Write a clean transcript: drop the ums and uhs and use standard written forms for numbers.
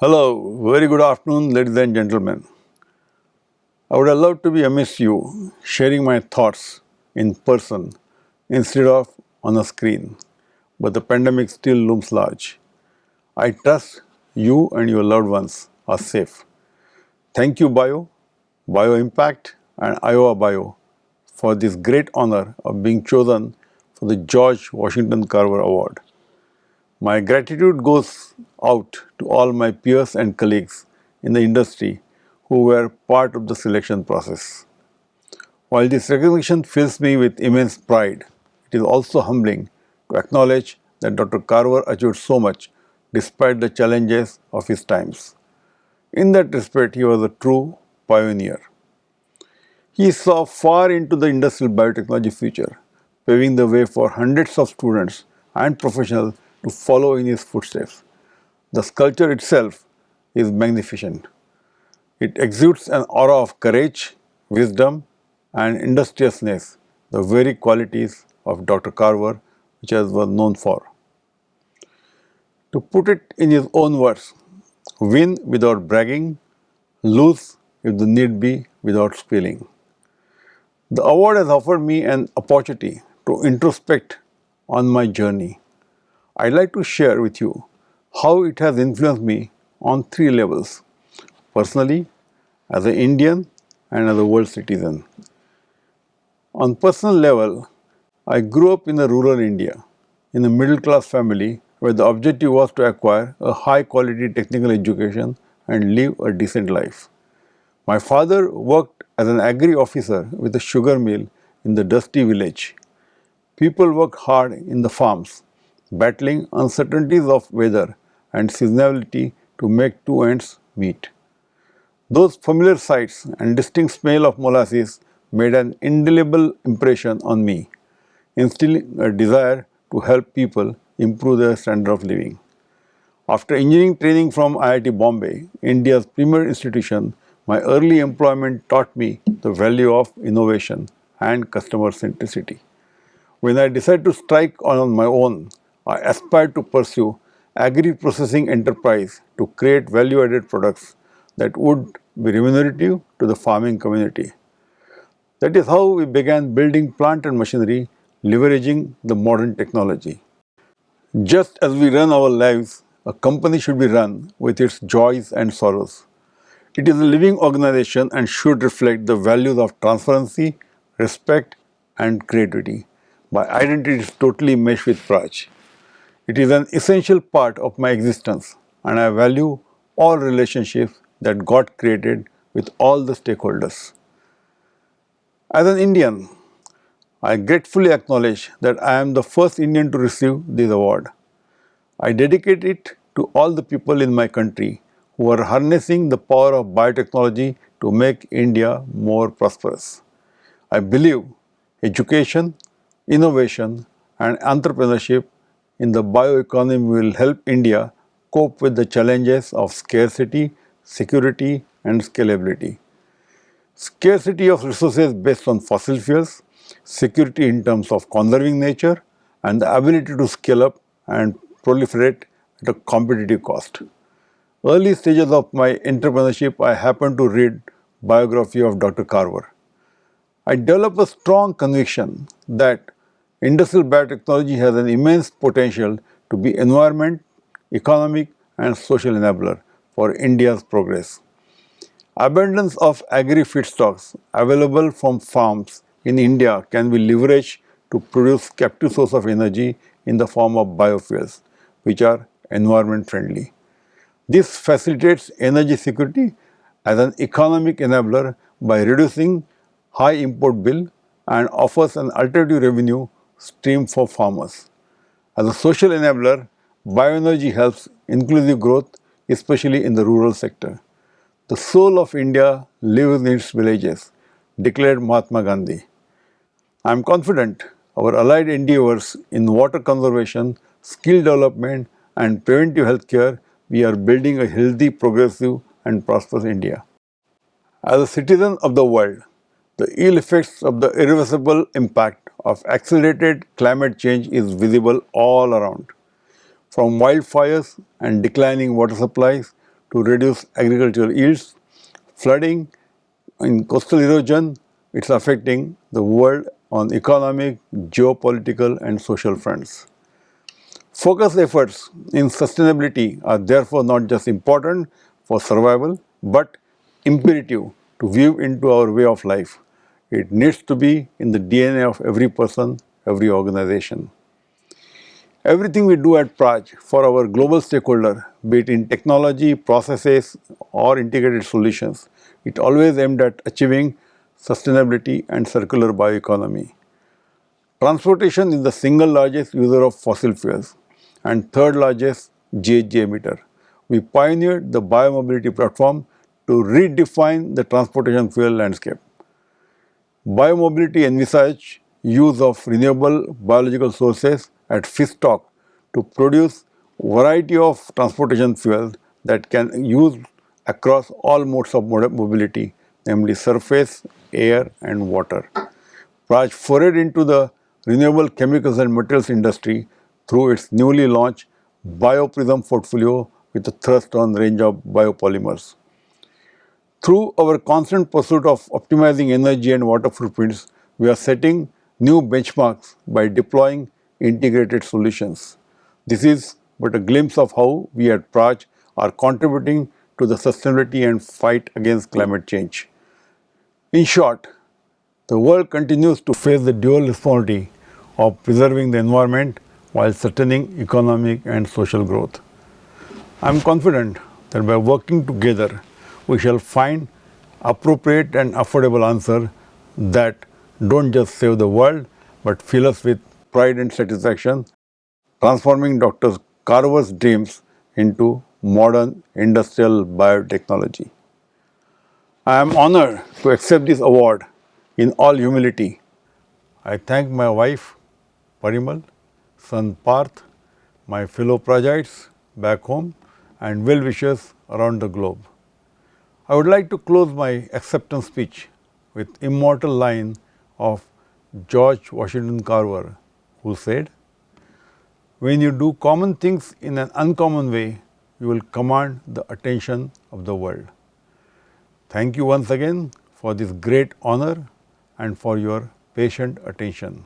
Hello, very good afternoon, ladies and gentlemen. I would have loved to be amidst you, sharing my thoughts in person instead of on a screen, but the pandemic still looms large. I trust you and your loved ones are safe. Thank you, Bio Impact, and Iowa Bio for this great honor of being chosen for the George Washington Carver Award. My gratitude goes out to all my peers and colleagues in the industry who were part of the selection process. While this recognition fills me with immense pride, it is also humbling to acknowledge that Dr. Carver achieved so much despite the challenges of his times. In that respect, he was a true pioneer. He saw far into the industrial biotechnology future, paving the way for hundreds of students and professionals to follow in his footsteps. The sculpture itself is magnificent. It exudes an aura of courage, wisdom, and industriousness, the very qualities of Dr. Carver, which he was known for. To put it in his own words, win without bragging, lose if the need be without squealing. The award has offered me an opportunity to introspect on my journey. I'd like to share with you how it has influenced me on three levels: personally, as an Indian, and as a world citizen. On personal level, I grew up in a rural India, in a middle class family where the objective was to acquire a high quality technical education and live a decent life. My father worked as an agri officer with a sugar mill in the dusty village. People worked hard in the farms, battling uncertainties of weather and seasonality to make two ends meet. Those familiar sights and distinct smell of molasses made an indelible impression on me, instilling a desire to help people improve their standard of living. After engineering training from IIT Bombay, India's premier institution, my early employment taught me the value of innovation and customer centricity. When I decided to strike on my own, I aspired to pursue agri-processing enterprise to create value-added products that would be remunerative to the farming community. That is how we began building plant and machinery, leveraging the modern technology. Just as we run our lives, a company should be run with its joys and sorrows. It is a living organization and should reflect the values of transparency, respect, and creativity. My identity is totally meshed with Praj. It is an essential part of my existence, and I value all relationships that God created with all the stakeholders. As an Indian, I gratefully acknowledge that I am the first Indian to receive this award. I dedicate it to all the people in my country who are harnessing the power of biotechnology to make India more prosperous. I believe education, innovation, and entrepreneurship in the bioeconomy will help India cope with the challenges of scarcity, security, and scalability. Scarcity of resources based on fossil fuels, security in terms of conserving nature, and the ability to scale up and proliferate at a competitive cost. Early stages of my entrepreneurship, I happened to read biography of Dr. Carver. I developed a strong conviction that industrial biotechnology has an immense potential to be environment, economic, and social enabler for India's progress. Abundance of agri-feedstocks available from farms in India can be leveraged to produce captive source of energy in the form of biofuels, which are environment friendly. This facilitates energy security as an economic enabler by reducing high import bill and offers an alternative revenue stream for farmers. As a social enabler, bioenergy helps inclusive growth, especially in the rural sector. The soul of India lives in its villages, declared Mahatma Gandhi. I am confident our allied endeavors in water conservation, skill development, and preventive healthcare, we are building a healthy, progressive, and prosperous India. As a citizen of the world, the ill effects of the irreversible impact of accelerated climate change is visible all around. From wildfires and declining water supplies to reduce agricultural yields, flooding, in coastal erosion. It's affecting the world on economic, geopolitical and social fronts. Focused efforts in sustainability are therefore not just important for survival, but imperative to weave into our way of life. It needs to be in the DNA of every person, every organization. Everything we do at Praj for our global stakeholder, be it in technology, processes or integrated solutions, it always aimed at achieving sustainability and circular bioeconomy. Transportation is the single largest user of fossil fuels and third largest GHG emitter. We pioneered the biomobility platform to redefine the transportation fuel landscape. Biomobility envisage use of renewable biological sources at feedstock to produce variety of transportation fuels that can use across all modes of mobility, namely surface, air and water. Praj forayed into the renewable chemicals and materials industry through its newly launched BioPrism portfolio with a thrust on range of biopolymers. Through our constant pursuit of optimizing energy and water footprints, we are setting new benchmarks by deploying integrated solutions. This is but a glimpse of how we at Praj are contributing to the sustainability and fight against climate change. In short, the world continues to face the dual responsibility of preserving the environment while sustaining economic and social growth. I am confident that by working together, we shall find appropriate and affordable answers that don't just save the world but fill us with pride and satisfaction, transforming Dr. Carver's dreams into modern industrial biotechnology. I am honored to accept this award in all humility. I thank my wife Parimal, son Parth, my fellow Prajites back home and well-wishers around the globe. I would like to close my acceptance speech with immortal line of George Washington Carver, who said, "When you do common things in an uncommon way, you will command the attention of the world." Thank you once again for this great honor and for your patient attention.